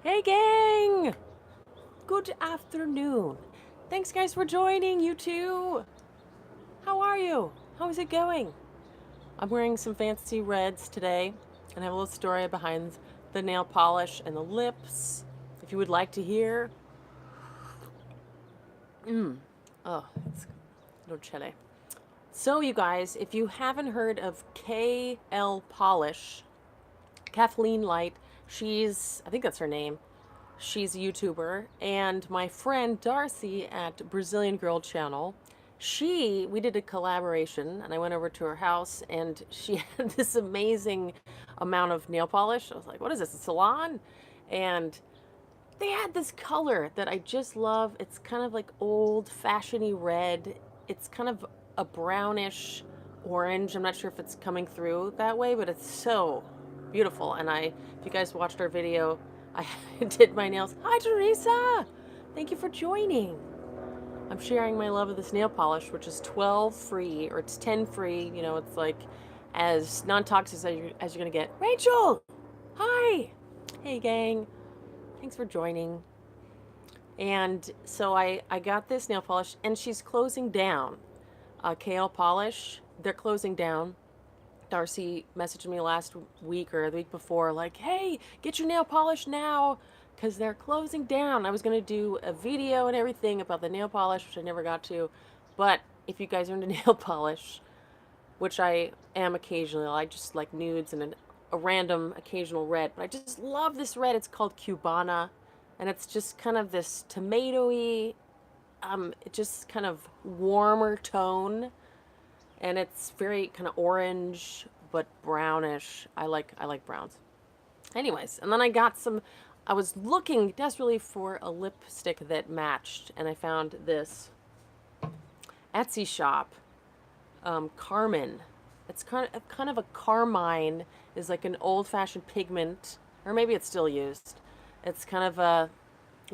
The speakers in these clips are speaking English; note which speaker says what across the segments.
Speaker 1: Hey gang! Good afternoon. Thanks guys for joining, you two. How are you? How is it going? I'm wearing some fancy reds today and I have a little story behind the nail polish and the lips. If you would like to hear. Oh, it's a little chilly. So you guys, if you haven't heard of KL Polish, Kathleen Light, I think that's her name. She's a YouTuber, and my friend Darcy at Brazilian Girl Channel, we did a collaboration, and I went over to her house, and she had this amazing amount of nail polish. I was like, what is this, a salon? And they had this color that I just love. It's kind of like old-fashioned-y red. It's kind of a brownish orange. I'm not sure if it's coming through that way, but it's so beautiful. And if you guys watched our video, I did my nails. Hi, Teresa! Thank you for joining. I'm sharing my love of this nail polish, which is 12 free, or it's 10 free. You know, it's like as non-toxic as you're gonna get. Rachel! Hi! Hey, gang. Thanks for joining. And so I got this nail polish, and she's closing down. KL Polish, they're closing down. Darcy messaged me last week or the week before, like, hey, get your nail polish now, because they're closing down. I was going to do a video and everything about the nail polish, which I never got to. But if you guys are into nail polish, which I am occasionally, I just like nudes and a random occasional red. But I just love this red. It's called Cubana. And it's just kind of this tomatoey, just kind of warmer tone. And it's very kind of orange, but brownish. I like browns. Anyways, and then I was looking desperately for a lipstick that matched, and I found this Etsy shop, Carmen. It's kind of a carmine, is like an old-fashioned pigment, or maybe it's still used. It's kind of a,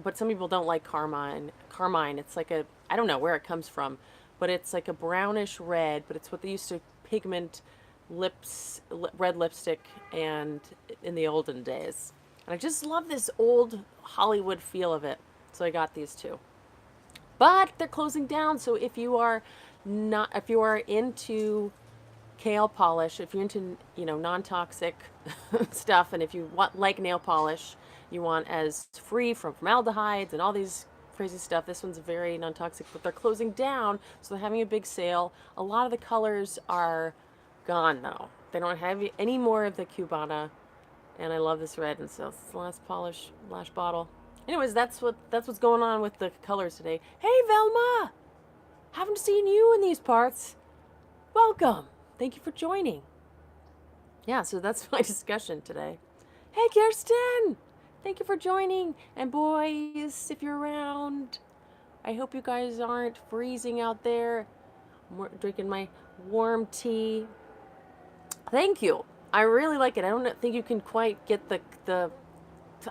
Speaker 1: but some people don't like carmine. Carmine, it's like I don't know where it comes from, but it's like a brownish red, but it's what they used to pigment red lipstick and in the olden days. And I just love this old Hollywood feel of it. So I got these two. But they're closing down, so if you are into kale polish, if you're into, non-toxic stuff, and if you like nail polish, you want as free from formaldehydes and all these crazy stuff. This one's very non-toxic, but they're closing down, so they're having a big sale. A lot of the colors are gone though. They don't have any more of the Cubana, and I love this red, and so it's the last bottle. Anyways, that's what's going on with the colors today. Hey Velma! Haven't seen you in these parts. Welcome. Thank you for joining. Yeah, so that's my discussion today. Hey Kirsten! Thank you for joining. And boys, if you're around, I hope you guys aren't freezing out there. I'm drinking my warm tea. Thank you. I really like it. I don't think you can quite get the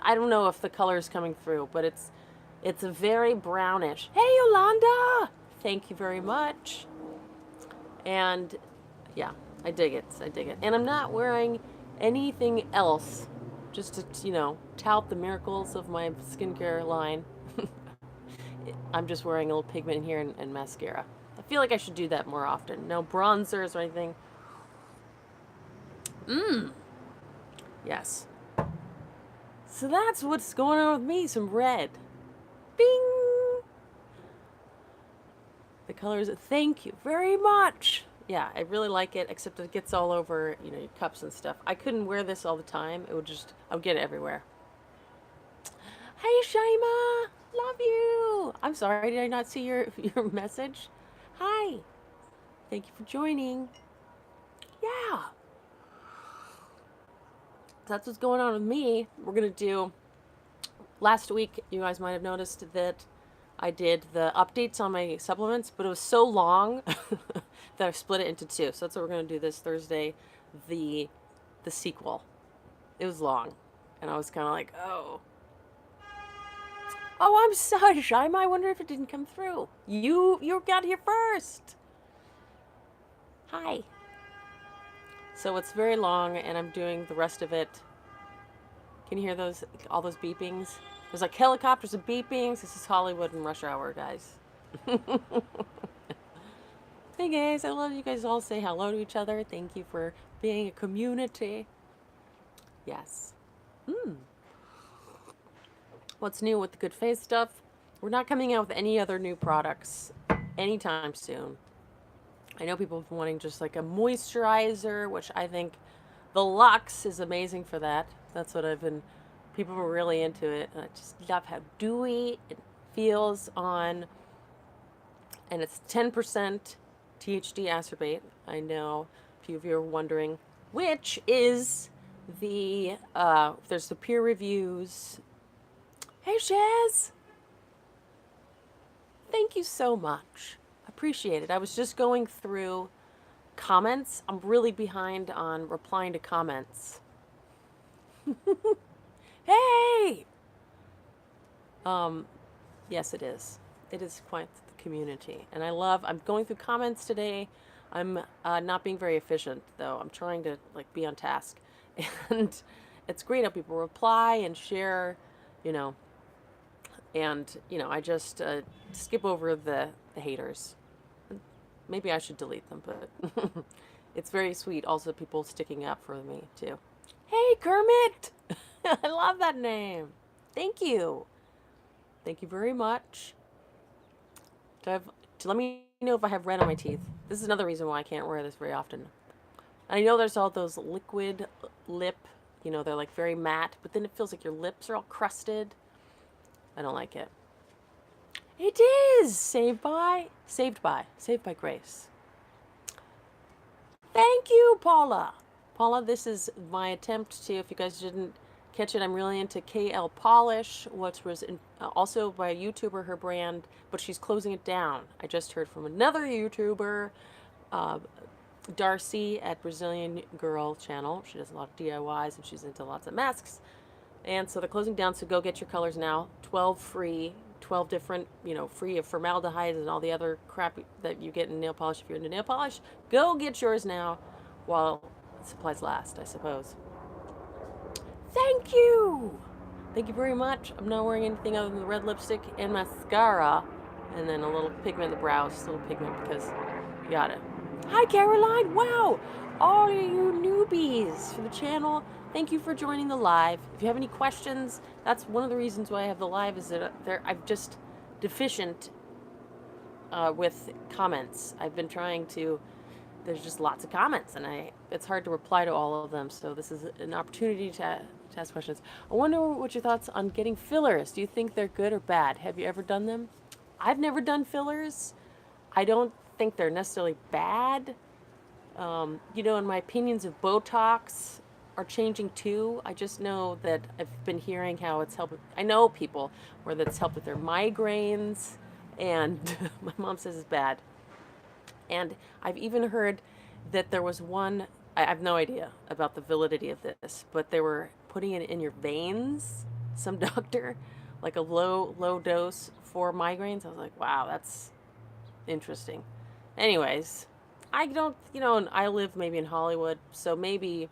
Speaker 1: I don't know if the color is coming through, but it's a very brownish. Hey Yolanda! Thank you very much. And yeah, I dig it. I dig it. And I'm not wearing anything else, just to, tout the miracles of my skincare line. I'm just wearing a little pigment in here and mascara. I feel like I should do that more often. No bronzers or anything. Yes. So that's what's going on with me. Some red. Bing! The colors, thank you very much. Yeah, I really like it, except it gets all over, your cups and stuff. I couldn't wear this all the time. I would get it everywhere. Hey, Shaima! Love you! I'm sorry, did I not see your message? Hi! Thank you for joining. Yeah! That's what's going on with me. We're going to do... Last week, you guys might have noticed that I did the updates on my supplements, but it was so long that I split it into two. So that's what we're going to do this Thursday, the sequel. It was long, and I was kind of like, oh. Oh, I'm sorry, Shaima. I wonder if it didn't come through. You got here first. Hi. So it's very long, and I'm doing the rest of it. Can you hear those, all those beepings? There's like helicopters and beepings. This is Hollywood and rush hour, guys. Hey guys, I love you guys all say hello to each other. Thank you for being a community. Yes. What's new with the Good Face stuff? We're not coming out with any other new products anytime soon. I know people have been wanting just like a moisturizer, which I think the Luxe is amazing for that. That's what I've been, people were really into it. And I just love how dewy it feels on, and it's 10% THD acerbate. I know a few of you are wondering which is the, there's the peer reviews. Hey, Shaz! Thank you so much. Appreciate it. I was just going through comments. I'm really behind on replying to comments. Hey! Yes, it is. It is quite the community. And I'm going through comments today. I'm not being very efficient, though. I'm trying to, like, be on task. And it's great how people reply and share, you know. And, you know, I just skip over the haters. Maybe I should delete them, but it's very sweet. Also, people sticking up for me, too. Hey, Kermit! I love that name. Thank you. Thank you very much. Let me know if I have red on my teeth. This is another reason why I can't wear this very often. I know there's all those liquid lip, you know, they're like very matte, but then it feels like your lips are all crusted. I don't like it. It is Saved by Grace. Thank you, Paula. Paula, this is my attempt to, if you guys didn't catch it, I'm really into KL Polish, which was also by a YouTuber, her brand, but she's closing it down. I just heard from another YouTuber, Darcy at Brazilian Girl channel. She does a lot of DIYs and she's into lots of masks. And so they're closing down, so go get your colors now. 12 free, 12 different, you know, free of formaldehyde and all the other crap that you get in nail polish if you're into nail polish. Go get yours now while supplies last, I suppose. Thank you! Thank you very much. I'm not wearing anything other than the red lipstick and mascara. And then a little pigment in the brows, just a little pigment because you got it. Hi, Caroline! Wow! All of you newbies for the channel, thank you for joining the live. If you have any questions, that's one of the reasons why I have the live, is that I'm just deficient with comments. I've been trying to, there's just lots of comments, and it's hard to reply to all of them, so this is an opportunity to ask questions. I wonder what your thoughts on getting fillers. Do you think they're good or bad? Have you ever done them? I've never done fillers. I don't think they're necessarily bad. You know, and my opinions of Botox are changing too. I just know that I've been hearing how it's helped. I know people where that's helped with their migraines, and my mom says it's bad. And I've even heard that there was one, I have no idea about the validity of this, but they were putting it in your veins, some doctor, like a low dose for migraines. I was like, wow, that's interesting. Anyways, I don't, you know, and I live maybe in Hollywood, so maybe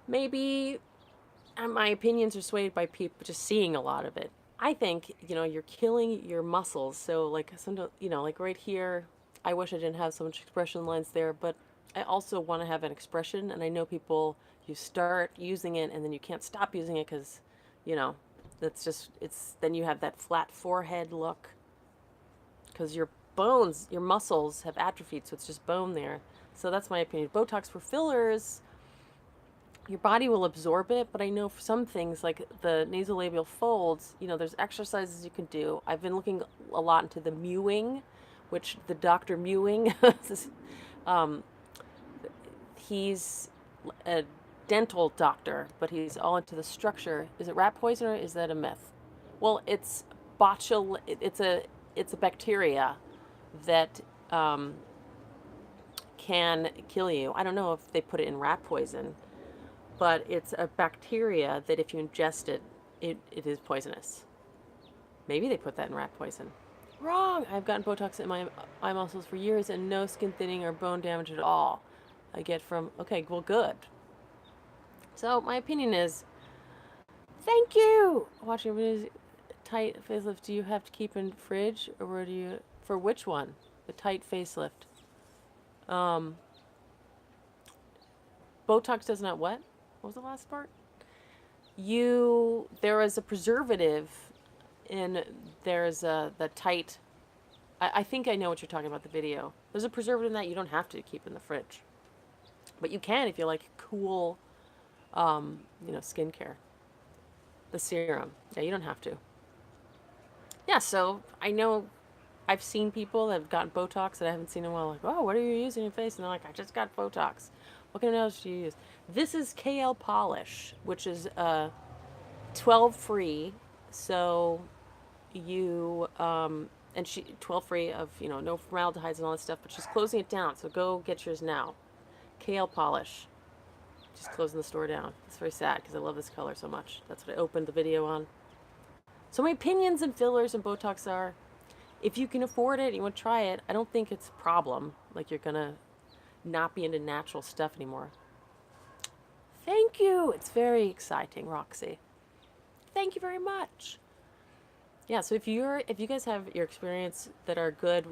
Speaker 1: my opinions are swayed by people just seeing a lot of it. I think, you know, you're killing your muscles. So like you know, like right here, I wish I didn't have so much expression lines there, but I also want to have an expression. And I know people, you start using it and then you can't stop using it because, you know, then you have that flat forehead look because your bones, your muscles have atrophied. So it's just bone there. So that's my opinion. Botox for fillers, your body will absorb it, but I know for some things like the nasolabial folds, you know, there's exercises you can do. I've been looking a lot into the mewing, which the Dr. Mewing, he's a dental doctor, but he's all into the structure. Is it rat poison or is that a myth? Well, it's it's a bacteria that can kill you. I don't know if they put it in rat poison, but it's a bacteria that if you ingest it, it is poisonous. Maybe they put that in rat poison. Wrong! I've gotten Botox in my eye muscles for years and no skin thinning or bone damage at all. I get from, okay, well, good. So my opinion is, thank you. Watching videos, tight facelift. Do you have to keep in fridge, or do you for which one? The tight facelift. Um, Botox does not what? What was the last part? There is a preservative in there's a the tight. I think I know what you're talking about. The video. There's a preservative in that you don't have to keep in the fridge, but you can if you like cool, skincare. The serum. Yeah, you don't have to. Yeah, so I know I've seen people that have gotten Botox that I haven't seen in a while. Like, oh, what are you using in your face? And they're like, I just got Botox. What kind of nails do you use? This is KL Polish, which is 12 free. So you and she 12 free of no formaldehydes and all that stuff. But she's closing it down. So go get yours now. KL Polish. She's closing the store down. It's very sad because I love this color so much. That's what I opened the video on. So my opinions and fillers and Botox are, if you can afford it, you want to try it, I don't think it's a problem. Like you're going to not be into natural stuff anymore. Thank you. It's very exciting, Roxy. Thank you very much. Yeah, so if you guys have your experience that are good,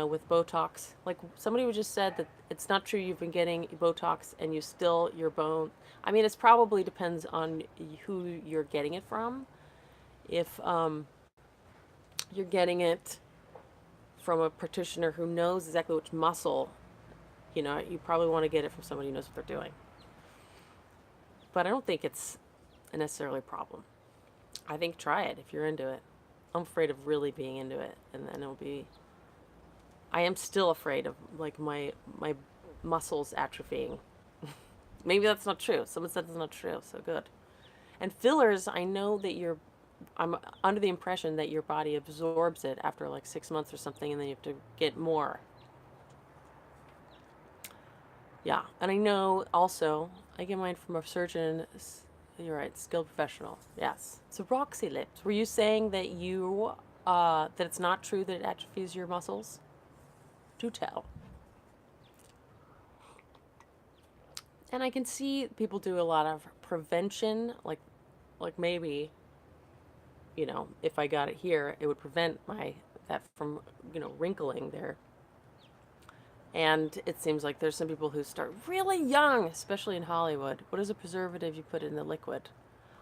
Speaker 1: with Botox, like somebody just said that it's not true you've been getting Botox and your bone. I mean, it's probably depends on who you're getting it from. If you're getting it from a practitioner who knows exactly which muscle, you probably want to get it from somebody who knows what they're doing. But I don't think it's necessarily a problem. I think try it if you're into it. I'm afraid of really being into it, and then it'll be. I am still afraid of like my muscles atrophying. Maybe that's not true. Someone said it's not true, so good. And fillers, I know that I'm under the impression that your body absorbs it after like 6 months or something, and then you have to get more. Yeah, and I know also, I get mine from a surgeon. You're right, skilled professional. Yes. So Roxy Lips, were you saying that that it's not true that it atrophies your muscles? Do tell. And I can see people do a lot of prevention, like maybe, if I got it here, it would prevent that from, wrinkling there. And it seems like there's some people who start really young, especially in Hollywood. What is a preservative you put in the liquid?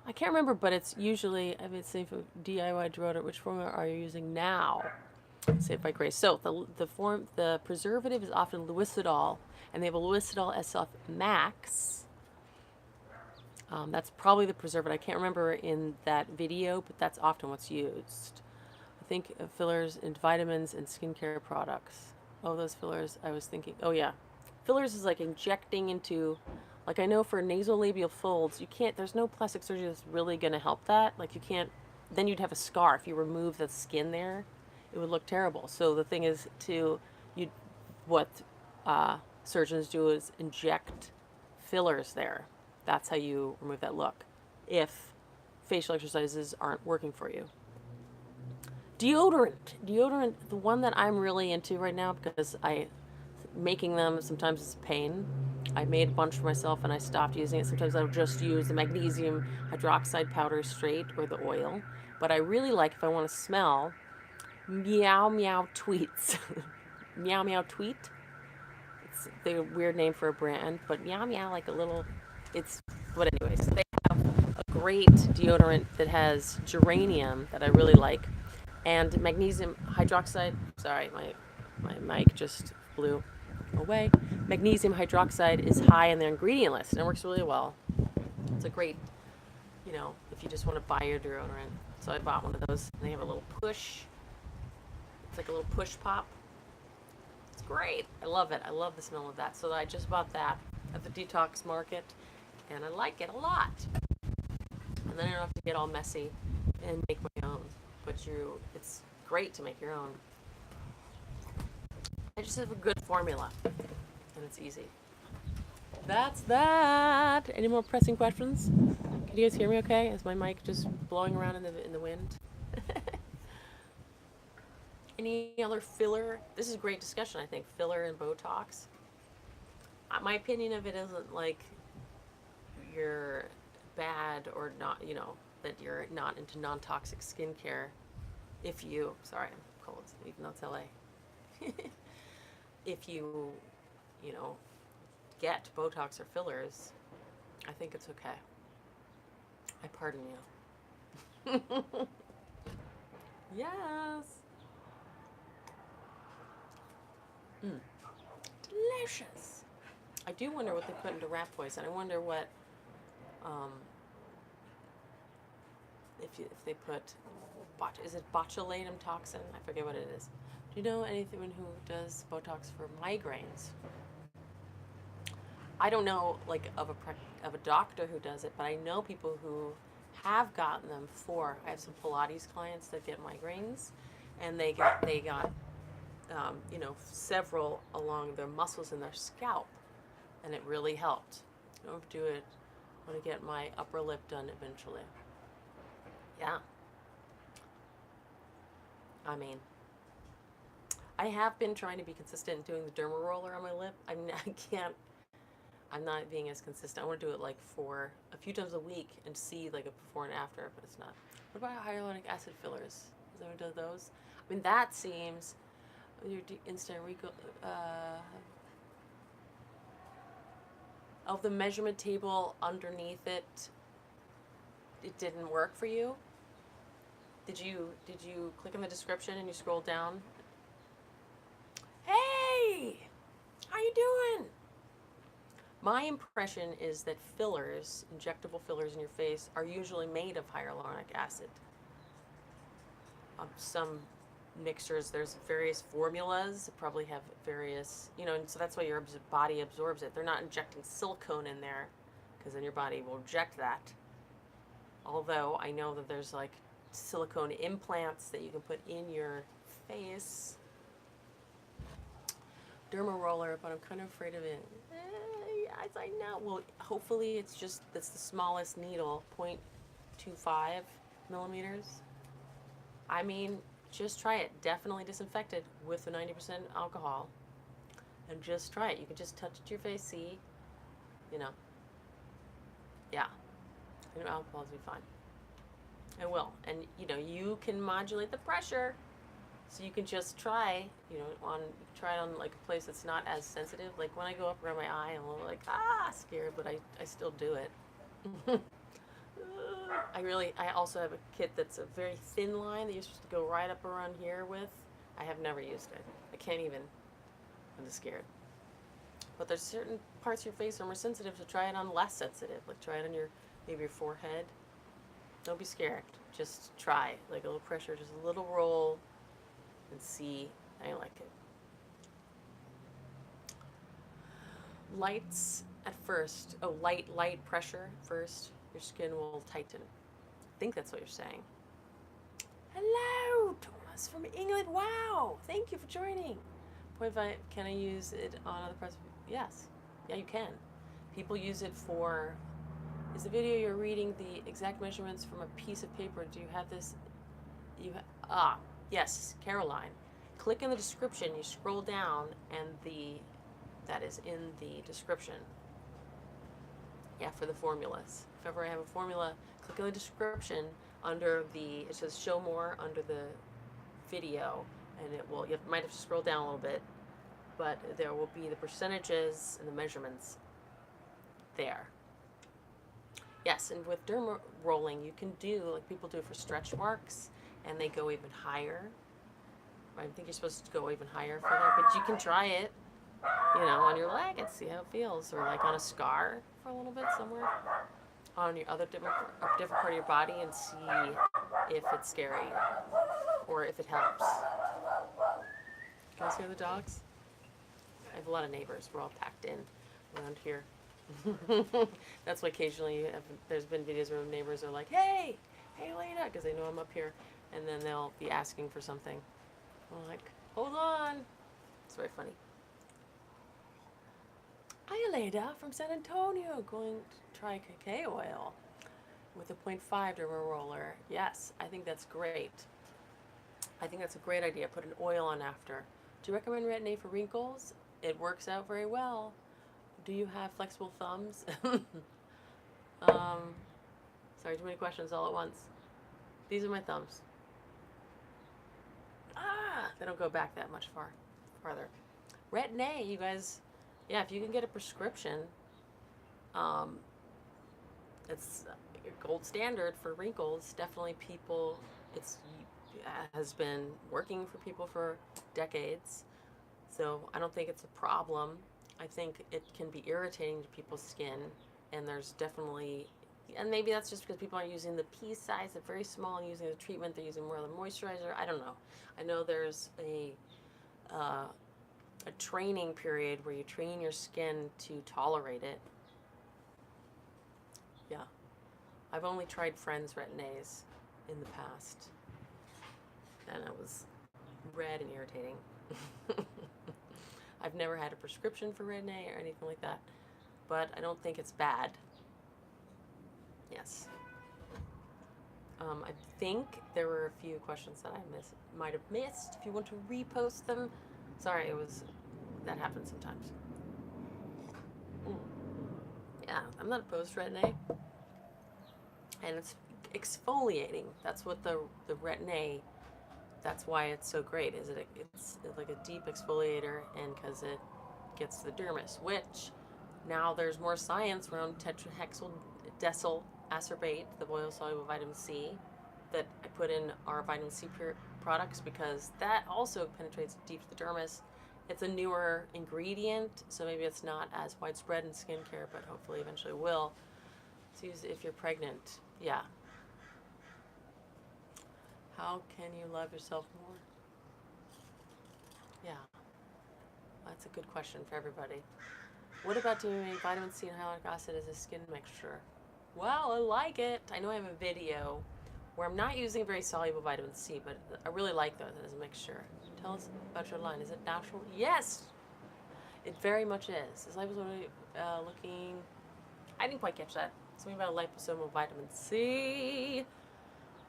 Speaker 1: I can't remember, but it's usually, I mean, it's safe DIY deodorant. Which formula are you using now? Saved by Grace. So the preservative is often Lucidol, and they have a Lucidol SF Max. That's probably the preservative. I can't remember in that video, but that's often what's used. I think fillers and vitamins and skincare products. Oh, those fillers, I was thinking. Oh, yeah. Fillers is like injecting into, like I know for nasolabial folds, there's no plastic surgery that's really going to help that. Like you can't, then you'd have a scar. If you remove the skin there, it would look terrible. So the thing is what surgeons do is inject fillers there. That's how you remove that look. If facial exercises aren't working for you. Deodorant, the one that I'm really into right now because making them sometimes is a pain. I made a bunch for myself and I stopped using it. Sometimes I'll just use the magnesium hydroxide powder straight or the oil. But I really like, if I want to smell, Meow Meow Tweets. Meow Meow Tweet. It's the weird name for a brand, but Meow Meow like a little. But anyways, they have a great deodorant that has geranium that I really like. And magnesium hydroxide, sorry, my mic just blew away. Magnesium hydroxide is high in their ingredient list and it works really well. It's a great, if you just want to buy your deodorant. So I bought one of those and they have a little push. It's like a little push pop. It's great. I love it. I love the smell of that. So I just bought that at the Detox Market and I like it a lot. And then I don't have to get all messy and make my own. But it's great to make your own. I just have a good formula, and it's easy. That's that. Any more pressing questions? Can you guys hear me okay? Is my mic just blowing around in the wind? Any other filler? This is a great discussion, I think. Filler and Botox. My opinion of it isn't like you're bad or not, you know, that you're not into non-toxic skincare. If you, sorry, I'm cold, even though it's LA. If you know, get Botox or fillers, I think it's okay. I pardon you. Yes. Mm. Delicious. I do wonder what they put into rat poison. I wonder what, um, if they put, is it botulinum toxin? I forget what it is. Do you know anyone who does Botox for migraines? I don't know, like, of a doctor who does it, but I know people who have gotten them for. I have some Pilates clients that get migraines, and they got you know, several along their muscles in their scalp, and it really helped. I don't do it. I want to get my upper lip done eventually. Yeah. I mean, I have been trying to be consistent in doing the derma roller on my lip. I mean, I can't. I'm not being as consistent. I want to do it like for a few times a week and see like a before and after, but it's not. What about hyaluronic acid fillers? Has anyone done those? I mean, that seems your instant recall. Of the measurement table underneath it, it didn't work for you. Did you click in the description and you scroll down? Hey, how you doing? My impression is that fillers, injectable fillers in your face, are usually made of hyaluronic acid. Some mixtures, there's various formulas that probably have various, you know, and so that's why your body absorbs it. They're not injecting silicone in there, because then your body will reject that. Although I know that there's like silicone implants that you can put in your face. Derma roller, but I'm kind of afraid of it. Yes, I know. Well, hopefully it's the smallest needle, 0.25 millimeters. I mean, just try it. Definitely disinfected with the 90% alcohol. And just try it. You can just touch it to your face, see, you know. Yeah. And alcohol will be fine. It will. And, you know, you can modulate the pressure. So you can just try, you know, try it on like a place that's not as sensitive. Like when I go up around my eye, I'm a little like, scared, but I still do it. I also have a kit that's a very thin line that you're supposed to go right up around here with. I have never used it. I can't even. I'm just scared. But there's certain parts of your face that are more sensitive, so try it on less sensitive. Like try it on maybe your forehead. Don't be scared. Just try. Like a little pressure, just a little roll, and see. I like it. Lights at first. Oh, light pressure first. Your skin will tighten. I think that's what you're saying. Hello, Thomas from England. Wow. Thank you for joining. 0.5, can I use it on other parts? Yes. Yeah, you can. People use it for, is the video you're reading the exact measurements from a piece of paper? Do you have this? Yes, Caroline. Click in the description, you scroll down, and that is in the description. Yeah, for the formulas. If ever I have a formula, click in the description it says show more under the video, and you might have to scroll down a little bit, but there will be the percentages and the measurements there. Yes, and with derma rolling, you can do, like people do for stretch marks, and they go even higher. I think you're supposed to go even higher for that, but you can try it, you know, on your leg and see how it feels, or like on a scar for a little bit somewhere, on your other different part of your body, and see if it's scary or if it helps. You guys hear the dogs? I have a lot of neighbors. We're all packed in around here. That's why occasionally there's been videos where neighbors are like, hey Leda, because they know I'm up here, and then they'll be asking for something. I'm like, hold on. It's very funny. Hi Leda from San Antonio, going to try KK oil with a 0.5 derma roller. Yes, I think that's great. I think that's a great idea. Put an oil on after. Do you recommend Retin-A for wrinkles? It works out very well. Do you have flexible thumbs? Um, sorry, too many questions all at once. These are my thumbs. They don't go back that much farther. Retin-A, you guys, yeah, if you can get a prescription, um, it's a gold standard for wrinkles. Definitely people, it's has been working for people for decades. So I don't think it's a problem. I think it can be irritating to people's skin, and there's definitely, and maybe that's just because people aren't using the pea size, they're very small, and using the treatment, they're using more of the moisturizer. I don't know. I know there's a training period where you train your skin to tolerate it. Yeah, I've only tried Friends Retin-A's in the past, and it was red and irritating. I've never had a prescription for Retin-A or anything like that, but I don't think it's bad. Yes. I think there were a few questions that I might have missed. If you want to repost them, sorry, that happens sometimes. Yeah, I'm not opposed to Retin-A, and it's exfoliating. That's what the Retin-A. That's why it's so great. It's like a deep exfoliator, and because it gets to the dermis, which now there's more science around tetrahexyl decyl ascorbate, the oil-soluble vitamin C, that I put in our vitamin C products because that also penetrates deep to the dermis. It's a newer ingredient, so maybe it's not as widespread in skincare, but hopefully eventually will. So use it if you're pregnant. Yeah. How can you love yourself more? Yeah, that's a good question for everybody. What about doing vitamin C and hyaluronic acid as a skin mixture? Well, I like it. I know I have a video where I'm not using very soluble vitamin C, but I really like those as a mixture. Tell us about your line. Is it natural? Yes, it very much is. Is liposomal looking? I didn't quite catch that. Something about liposomal vitamin C.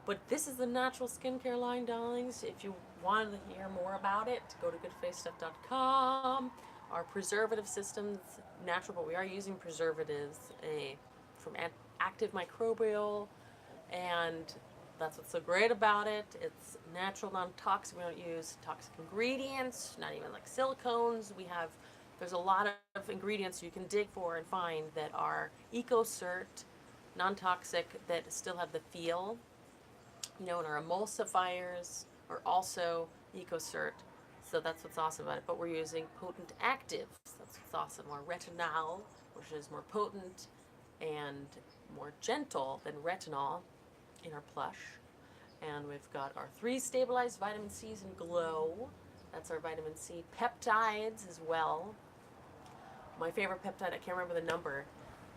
Speaker 1: But this is the natural skincare line, darlings. If you wanted to hear more about it, go to goodfacestuff.com. Our preservative system's natural, but we are using preservatives from active microbial, and that's what's so great about it. It's natural, non-toxic. We don't use toxic ingredients, not even like silicones. There's a lot of ingredients you can dig for and find that are eco-cert, non-toxic, that still have the feel. And our emulsifiers are also EcoCert, so that's what's awesome about it. But we're using potent actives. That's what's awesome. Our retinol, which is more potent and more gentle than retinol in our plush. And we've got our 3 stabilized vitamin C's in Glow. That's our vitamin C peptides as well. My favorite peptide, I can't remember the number,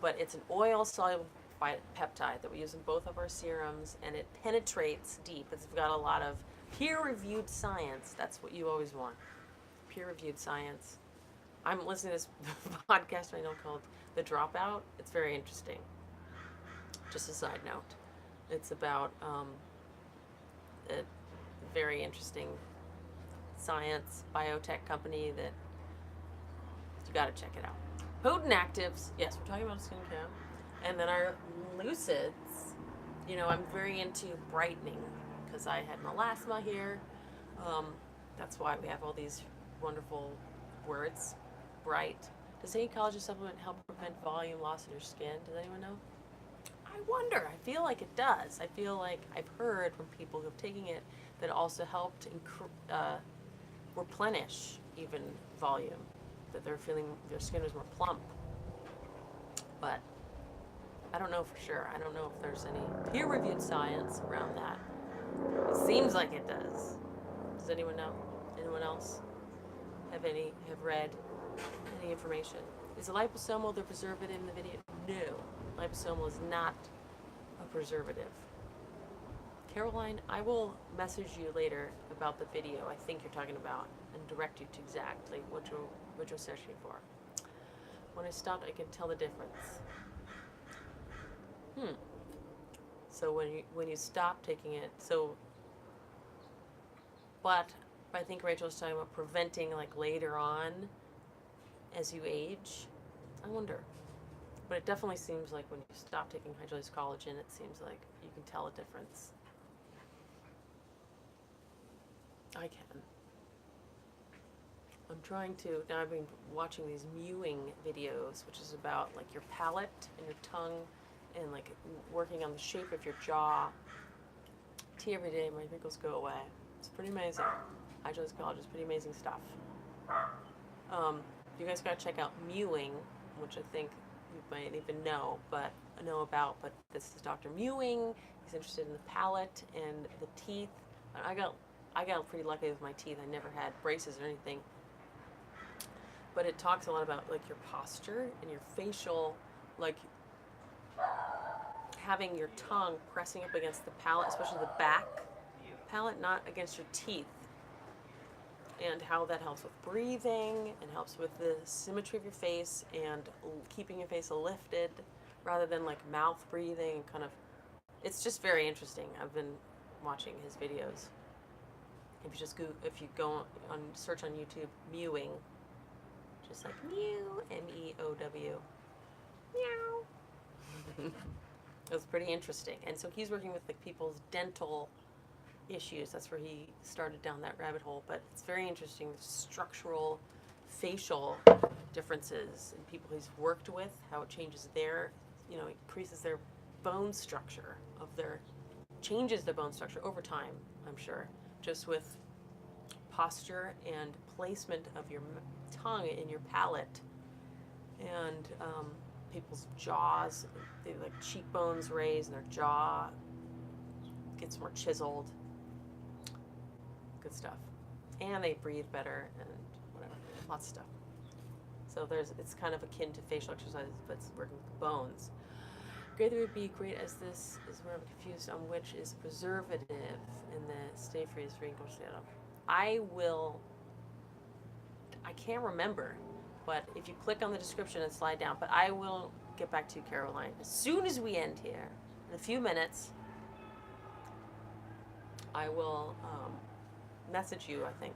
Speaker 1: but it's an oil-soluble peptide that we use in both of our serums, and it penetrates deep. It's got a lot of peer-reviewed science. That's what you always want. Peer-reviewed science. I'm listening to this podcast right now called The Dropout. It's very interesting. Just a side note. It's about a very interesting science biotech company that you got to check it out. Potent actives. Yes, we're talking about skincare. And then our lucids, I'm very into brightening because I had melasma here. That's why we have all these wonderful words. Bright. Does any collagen supplement help prevent volume loss in your skin? Does anyone know? I wonder. I feel like it does. I feel like I've heard from people who have taken it that it also helped replenish even volume, that they're feeling their skin is more plump. But I don't know for sure. I don't know if there's any peer-reviewed science around that. It seems like it does. Does anyone know? Anyone else have read any information? Is a liposomal the preservative in the video? No. Liposomal is not a preservative. Caroline, I will message you later about the video I think you're talking about and direct you to exactly what you're searching for. When I stopped, I can tell the difference. So when you stop taking it, but I think Rachel was talking about preventing like later on as you age. I wonder. But it definitely seems like when you stop taking hydrolyzed collagen, it seems like you can tell a difference. I can. I'm trying to, now I've been watching these mewing videos, which is about like your palate and your tongue and like working on the shape of your jaw. Tea every day, my wrinkles go away. It's pretty amazing. Hydrolyzed collagen is pretty amazing stuff. You guys gotta check out mewing, which I think you might even know about, but this is Dr. Mewing. He's interested in the palate and the teeth. I got pretty lucky with my teeth. I never had braces or anything. But it talks a lot about like your posture and your facial, like having your tongue pressing up against the palate, especially the back palate, not against your teeth. And how that helps with breathing and helps with the symmetry of your face and keeping your face lifted rather than like mouth breathing and kind of, it's just very interesting. I've been watching his videos. If you go on search on YouTube, mewing, just like mew, M-E-O-W, meow. It's pretty interesting. And so he's working with like people's dental issues. That's where he started down that rabbit hole. But it's very interesting, the structural, facial differences in people he's worked with, how it changes their, increases their bone structure changes their bone structure over time, I'm sure, just with posture and placement of your tongue in your palate. And people's jaws, they like cheekbones raised and their jaw gets more chiseled. Good stuff. And they breathe better and whatever, lots of stuff. So it's kind of akin to facial exercises, but it's working with the bones. Great, that would be great as this is where I'm confused on which is preservative in the Stay Freeze wrinkle serum. I can't remember, but if you click on the description and slide down, but I will get back to you, Caroline, as soon as we end here, in a few minutes. I will message you, I think.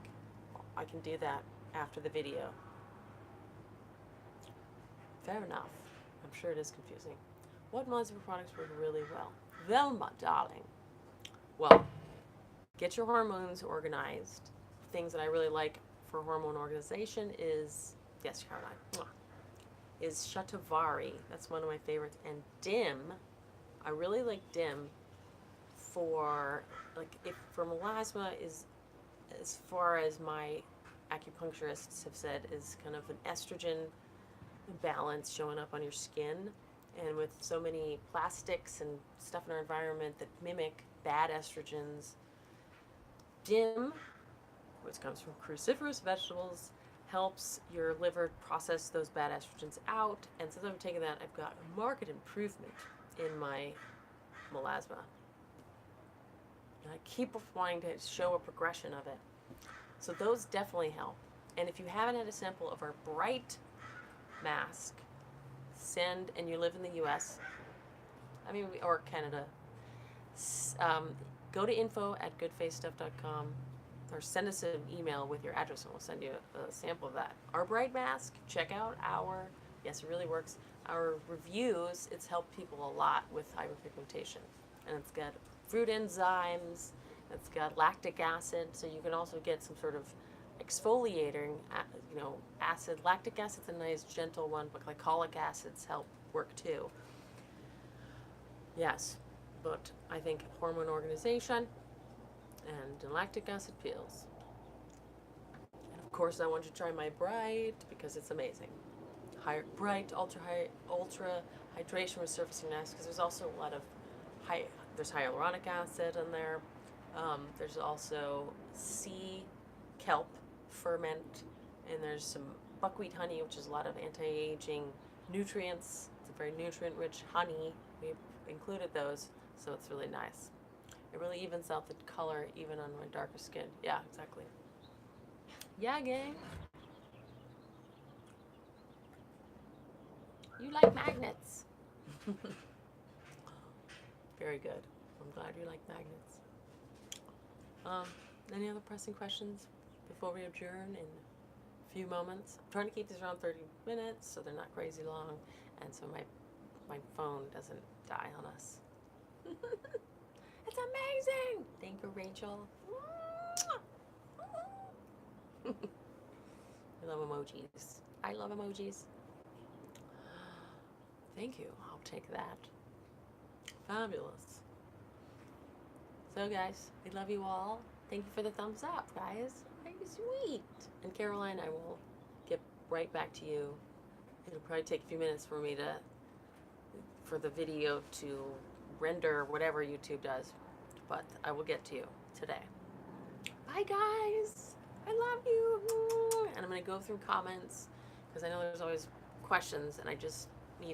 Speaker 1: I can do that after the video. Fair enough. I'm sure it is confusing. What Molecular products work really well? Velma, darling. Well, get your hormones organized. Things that I really like for hormone organization is, yes, Caroline, is Shatavari. That's one of my favorites. And DIM, I really like DIM for, like, if for melasma is, as far as my acupuncturists have said, is kind of an estrogen imbalance showing up on your skin. And with so many plastics and stuff in our environment that mimic bad estrogens, DIM, which comes from cruciferous vegetables, helps your liver process those bad estrogens out. And since I've taken that, I've got a marked improvement in my melasma. And I keep wanting to show a progression of it. So those definitely help. And if you haven't had a sample of our Bright mask, and you live in the US, or Canada, go to info@goodfacestuff.com or send us an email with your address and we'll send you a sample of that. Our Bright mask, check out yes, it really works. Our reviews, it's helped people a lot with hyperpigmentation. And it's got fruit enzymes, it's got lactic acid, so you can also get some sort of exfoliating, acid. Lactic acid's a nice gentle one, but glycolic acids help work too. Yes, but I think hormone organization and lactic acid peels. And of course, I want you to try my Bright because it's amazing. Bright ultra hydration resurfacing mask, because there's also a lot of there's hyaluronic acid in there. There's also sea kelp ferment, and there's some buckwheat honey, which is a lot of anti-aging nutrients. It's a very nutrient-rich honey. We've included those, so it's really nice. It really evens out the color even on my darker skin. Yeah, exactly. Yeah, gang. You like magnets. Very good. I'm glad you like magnets. Any other pressing questions before we adjourn in a few moments? I'm trying to keep these around 30 minutes so they're not crazy long, and so my my phone doesn't die on us. It's amazing. Thank you, Rachel. I love emojis. I love emojis. Thank you. I'll take that. Fabulous. So, guys, I love you all. Thank you for the thumbs up, guys. Very sweet. And Caroline, I will get right back to you. It'll probably take a few minutes for me for the video to render whatever YouTube does, but I will get to you today. Bye, guys. I love you. And I'm going to go through comments because I know there's always questions, and I just